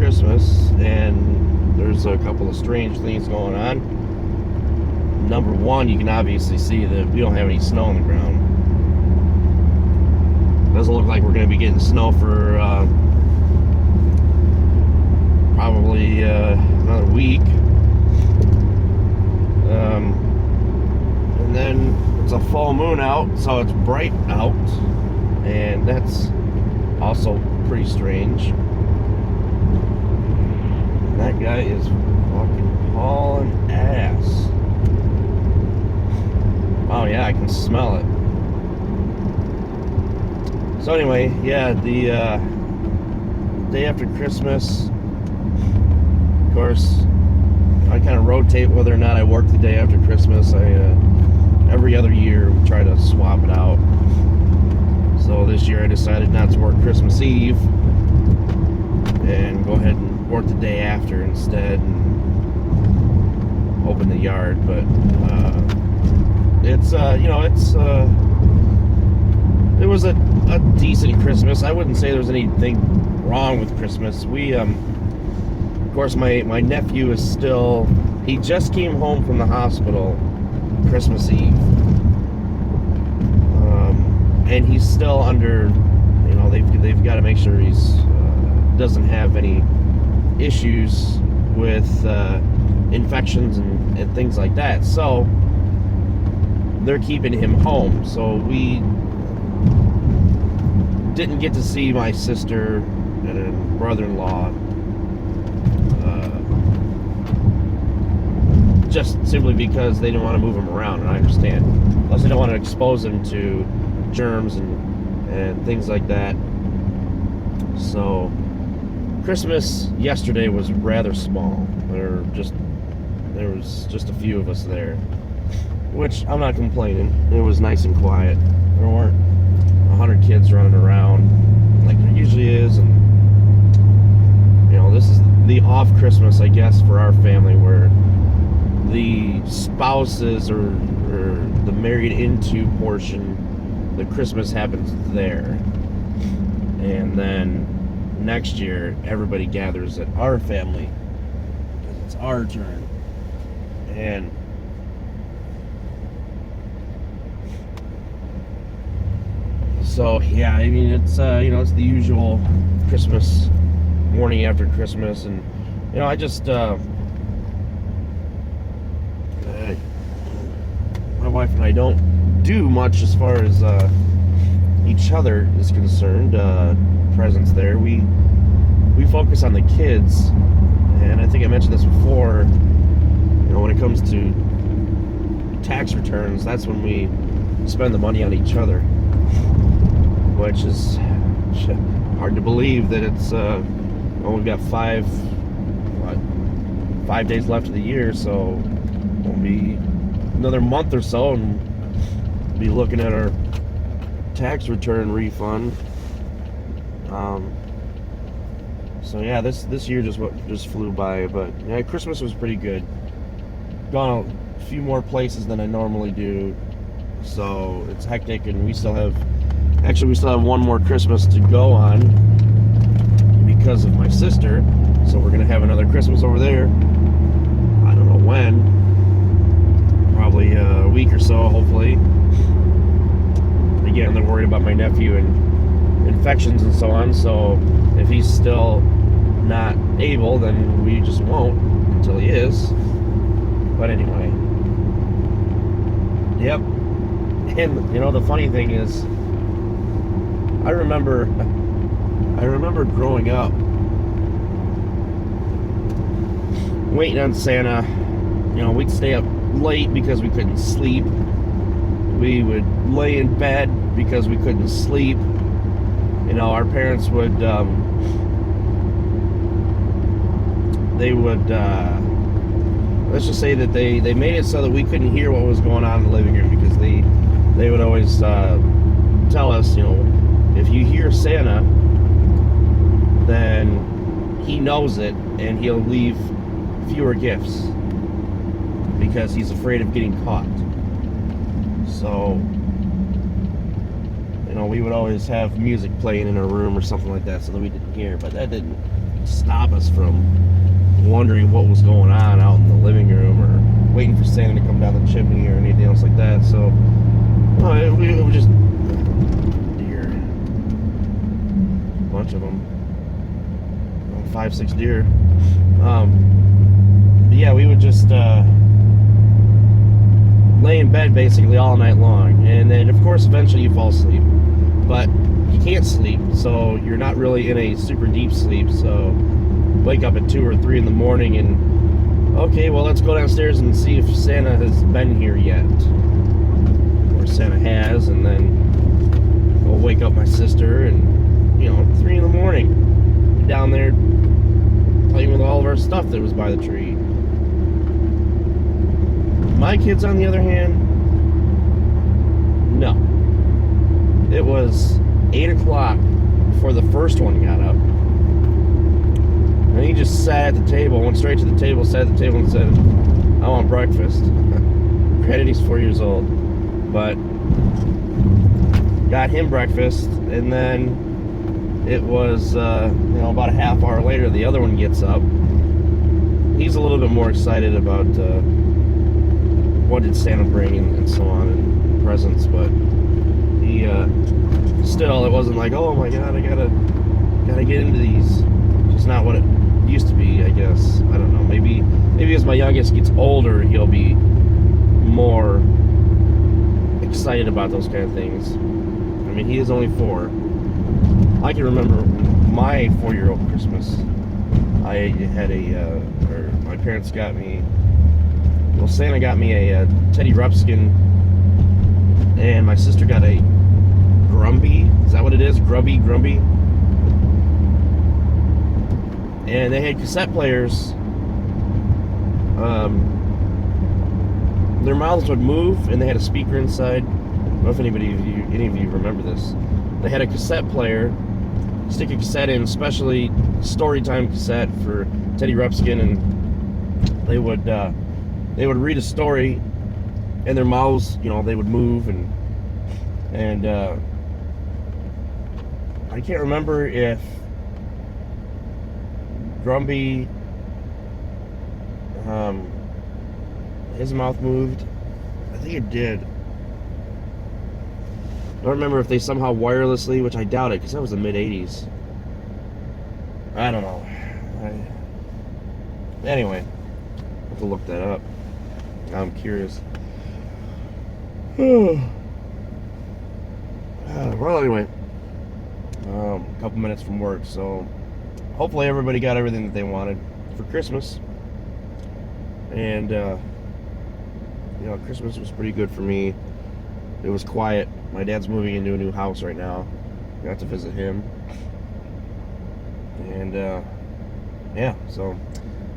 Christmas, and there's a couple of strange things going on. Number one, you can obviously see that we don't have any snow on the ground. Doesn't look like we're going to be getting snow for probably another week. And then it's a full moon out, so it's bright out, and that's also pretty strange. And that guy is fucking hauling ass. Oh yeah, I can smell it. So anyway, yeah, the day after Christmas, of course, I kind of rotate whether or not I work the day after Christmas. Every other year we try to swap it out. So this year I decided not to work Christmas Eve and go ahead and work the day after instead and open the yard. But it was a decent Christmas. I wouldn't say there was anything wrong with Christmas. We of course my nephew is still, he just came home from the hospital Christmas Eve, and he's still under, they've got to make sure he's doesn't have any issues with infections and things like that, so they're keeping him home. So we didn't get to see my sister and brother-in-law, just simply because they didn't want to move him around, and I understand. Plus, they don't want to expose him to germs and things like that. So, Christmas yesterday was rather small. There was just a few of us there, which I'm not complaining. It was nice and quiet. There weren't 100 kids running around like there usually is, and this is the off Christmas, I guess, for our family, where the spouses or the married into portion, the Christmas happens there, and then next year everybody gathers at our family because it's our turn. And so yeah, I mean, it's it's the usual Christmas morning after Christmas, and I just my wife and I don't do much as far as each other is concerned. Presents there, we focus on the kids, and I think I mentioned this before. When it comes to tax returns, that's when we spend the money on each other, which is hard to believe that it's we've got 5 days left of the year, so we'll be another month or so and be looking at our tax return refund. So yeah, this year just flew by, but yeah, Christmas was pretty good. Gone a few more places than I normally do, so it's hectic, and we still have one more Christmas to go on because of my sister. So we're gonna have another Christmas over there. I don't know when. Probably a week or so, hopefully. Again, they're worried about my nephew and infections and so on. So if he's still not able, then we just won't until he is. But anyway, yep. And the funny thing is, I remember growing up waiting on Santa. We'd stay up late because we couldn't sleep. We would lay in bed because we couldn't sleep. Our parents would let's just say that they made it so that we couldn't hear what was going on in the living room, because they would always tell us, if you hear Santa, then he knows it and he'll leave fewer gifts because he's afraid of getting caught. So we would always have music playing in our room or something like that so that we didn't hear, but that didn't stop us from wondering what was going on out in the living room or waiting for Santa to come down the chimney or anything else like that. So it was just deer, a bunch of them, 5-6 deer. But yeah, we would just lay in bed basically all night long, and then of course eventually you fall asleep, but you can't sleep, so you're not really in a super deep sleep. So wake up at 2 or 3 in the morning and okay, well, let's go downstairs and see if Santa has been here yet, or Santa has, and then we'll wake up my sister, and 3 in the morning down there playing with all of our stuff that was by the tree. My kids, on the other hand, no. It was 8 o'clock before the first one got up. And he just sat at the table, went straight to the table, sat at the table and said, I want breakfast. Granted, he's 4 years old. But got him breakfast, and then it was, about a half hour later, the other one gets up. He's a little bit more excited about what did Santa bring and so on, and presents, but he still, it wasn't like, oh my god, I gotta get into these. It's not what it used to be, I guess. I don't know, maybe as my youngest gets older, he'll be more excited about those kind of things. I mean, he is only 4. I can remember my 4-year-old Christmas. I had or my parents got me, well, Santa got me a Teddy Ruxpin, and my sister got a Grumby. Is that what it is? Grumby? And they had cassette players. Their mouths would move, and they had a speaker inside. I don't know if any of you remember this. They had a cassette player, stick a cassette in, especially Storytime cassette for Teddy Ruxpin, and they would read a story, and their mouths, they would move, and I can't remember if Grumby, his mouth moved. I think it did. I don't remember if they somehow wirelessly, which I doubt it, because that was the mid-'80s. I don't know. Anyway, I have to look that up. I'm curious. Well, anyway, a couple minutes from work, so hopefully everybody got everything that they wanted for Christmas. And, Christmas was pretty good for me. It was quiet. My dad's moving into a new house right now. Got to visit him. And, yeah, so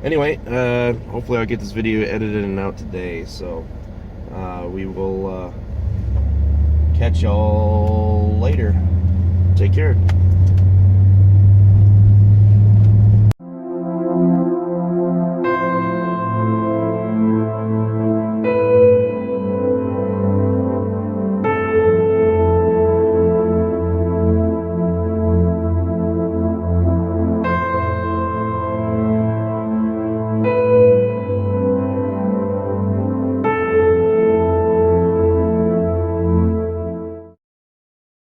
anyway, hopefully I'll get this video edited and out today. So, we will catch y'all later. Take care.